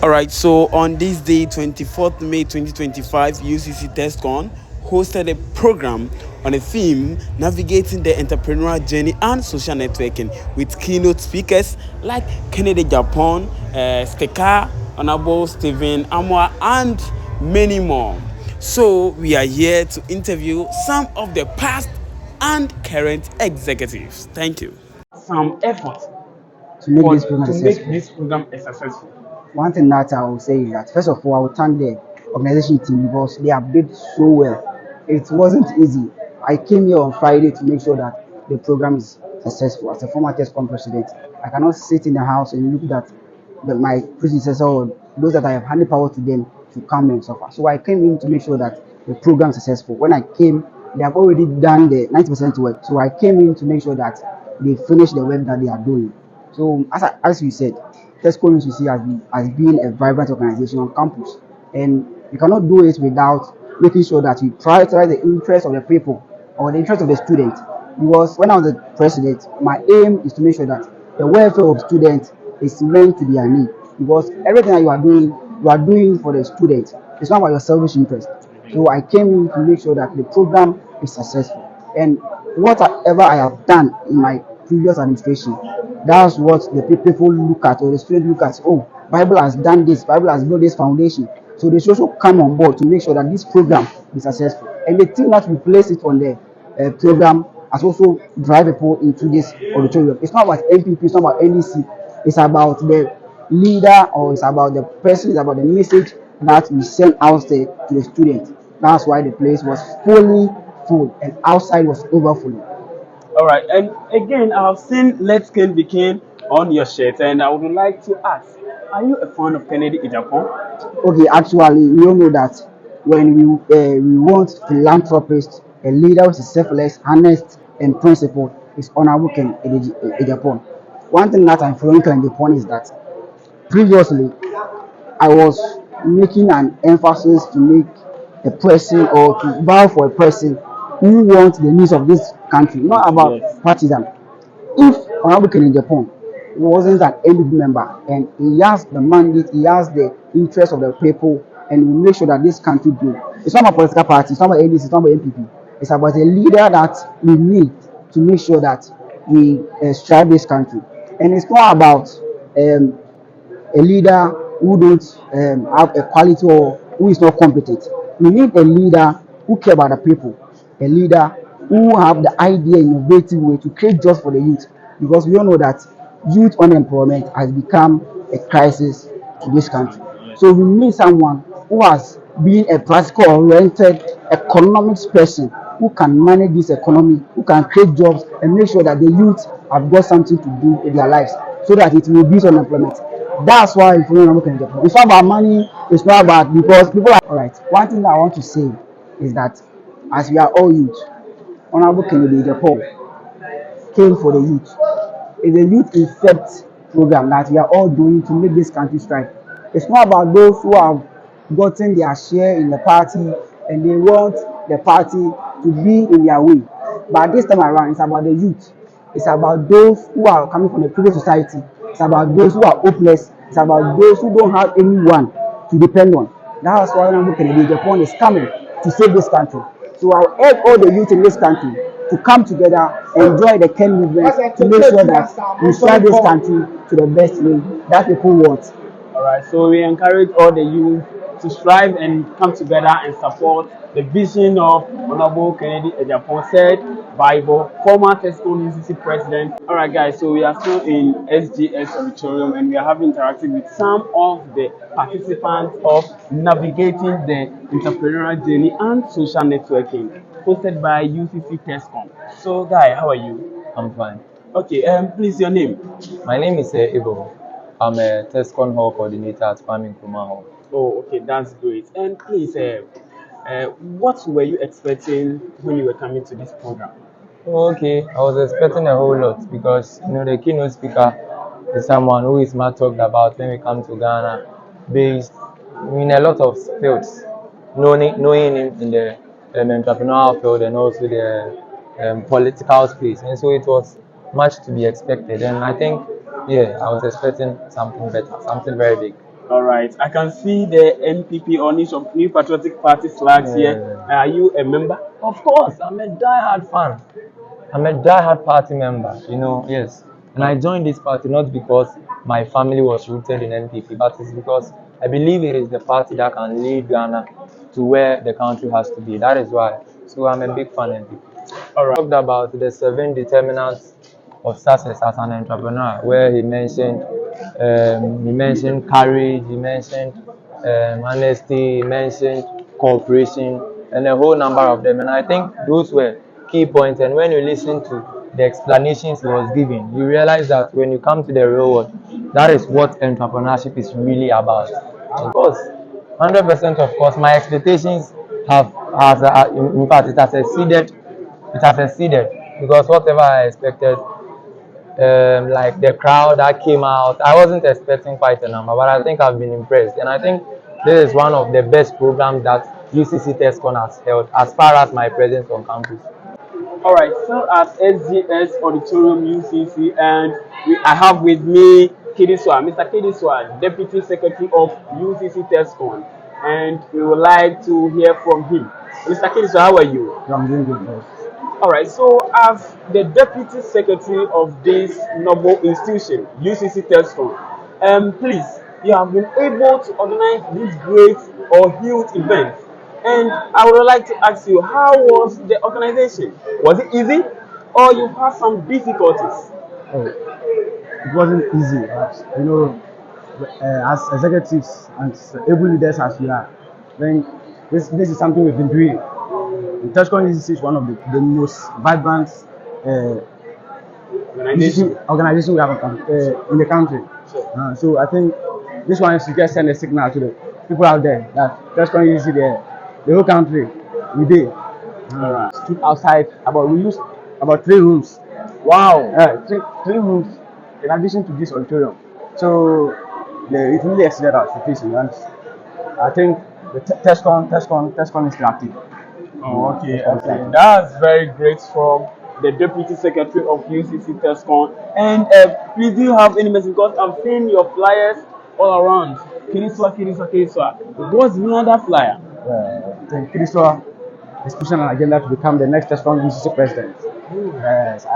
All right, so on this day, 24th May 2025, UCC Tescon hosted a program on a theme navigating the entrepreneurial journey and social networking with keynote speakers like Kennedy Agyapong, Steka, Honorable Stephen Amwa, and many more. So we are here to interview some of the past and current executives. Thank you. Some effort to make for this program to make successful. this program a successful. One thing that I will say is that first of all, I will thank the organization team because they have did so well. It wasn't easy. I came here on Friday to make sure that the program is successful. As a former Tescon president, I cannot sit in the house and look at my predecessor or those that I have handed power to them to come and suffer. So I came in to make sure that the program is successful. When I came, they have already done the 90% work. So I came in to make sure that they finish the work that they are doing. So as you said, Tesco UCC has been a vibrant organization on campus, and you cannot do it without making sure that you prioritize the interests of the people or the interest of the student. Because when I was the president, my aim is to make sure that the welfare of students is meant to their need. Because everything that you are doing for the student. It's not about your selfish interest. So I came in to make sure that the program is successful. And whatever I have done in my previous administration, that's what the people look at or the students look at. Oh, Bible has done this, Bible has built this foundation. So they should also come on board to make sure that this program is successful. And the team that we place it on the program has also drive people into this auditorium. It's not about MPP, it's not about NEC, it's about the leader or it's about the person, it's about the message that we send out there to the students. That's why the place was fully full and outside was overflowing. All right, and again, I've seen Let's Ken Became on your shirt, and I would like to ask, are you a fan of Kennedy Agyapong? Okay, actually, we all know that when we want philanthropists, a leader who is selfless, honest, and principled is honorable in Japan. One thing that I'm following in Japan is that previously I was making an emphasis to make a person or to bow for a person who wants the needs of this country, not Yes. about partisan. If Honorable Kennedy Japan wasn't an NDP member and he has the mandate, he has the interest of the people, and we make sure that this country grow. It's not about political party, it's not about NDC, it's not about NPP. It's about a leader that we need to make sure that we strive this country. And it's not about um, a leader who don't have a quality or who is not competent. We need a leader who care about the people, a leader who have the idea, innovative way to create jobs for the youth. Because we all know that youth unemployment has become a crisis to this country. So we need someone who has been a practical oriented economics person who can manage this economy, who can create jobs and make sure that the youth have got something to do in their lives so that it will reduce unemployment. That's why if you can get it's not about money, it's not about because people are all right. One thing that I want to say is that as we are all youth, Honorable Kennedy Japan came for the youth. It's a youth effect program that we are all doing to make this country strive. It's not about those who have gotten their share in the party and they want the party to be in their way. But this time around, it's about the youth. It's about those who are coming from the previous society. It's about those who are hopeless. It's about those who don't have anyone to depend on. That's why Honorable Kennedy Japan is coming to save this country. So I urge all the youth in this country to come together and join the Ken movement to make sure that we serve this country to the best way that people want. All right, so we encourage all the youth to strive and come together and support the vision of Honorable Kennedy Agyapong, said Bible, former Tescon UCC president. All right, guys, so we are still in SGS auditorium and we are having interactive with some of the participants of navigating the entrepreneurial journey and social networking, hosted by UCC Tescon. So, guy, how are you? I'm fine. Okay, please your name. My name is Ibo. I'm a Tescon Hall coordinator at Farming Kuma Hall. Oh, okay, that's great. And please, what were you expecting when you were coming to this program? Okay, I was expecting a whole lot because the keynote speaker is someone who is much talked about when we come to Ghana, based in a lot of fields, knowing him in the entrepreneurial field and also the political space, and so it was much to be expected. And I think, yeah, I was expecting something better, something very big. All right. I can see the NPP or New Patriotic Party flags here. Yeah. Are you a member? Of course, I'm a die-hard fan. I'm a die-hard party member, yes. And I joined this party not because my family was rooted in NPP, but it's because I believe it is the party that can lead Ghana to where the country has to be. That is why. So I'm a big fan of NPP. All right. Talked about the 7 determinants of success as an entrepreneur, where he mentioned courage, he mentioned honesty, he mentioned cooperation, and a whole number of them. And I think those were key points. And when you listen to the explanations he was giving, you realize that when you come to the real world, that is what entrepreneurship is really about. Of course, 100% of course, my expectations in fact, it has exceeded. It has exceeded because whatever I expected, like the crowd that came out, I wasn't expecting quite a number, but I think I've been impressed. And I think this is one of the best programs that UCC Tescon has held as far as my presence on campus. All right. Still at SGS Auditorium UCC, and I have with me Kidiswa, Mr. Kidiswa, Deputy Secretary of UCC Tescon, and we would like to hear from him. Mr. Kidiswa, how are you? I'm doing good, boss. All right, so as the deputy secretary of this noble institution, UCC Tescon, please, you have been able to organize these great or huge events, and I would like to ask you, how was the organization? Was it easy, or you had some difficulties? Oh, it wasn't easy, but as executives and able leaders as we are, then this is something we've been doing. The Tescon UCC is one of the most vibrant uh, organization we have in the country. So I think this one should just send a signal to the people out there that Tescon UCC, the whole country, we did. Stood outside we used about 3 rooms. Wow. Three rooms in addition to this auditorium. So it really exceeded our expectations. And I think the Tescon is active. Oh, okay, okay. That's very great from the Deputy Secretary of UCC Tescon. And please, do you have any message? Because I'm seeing your flyers all around. Kiriswa, Kiriswa, Kiriswa. What's behind that flyer? I think Christopher is pushing an agenda to become the next Tescon UCC president. Yes,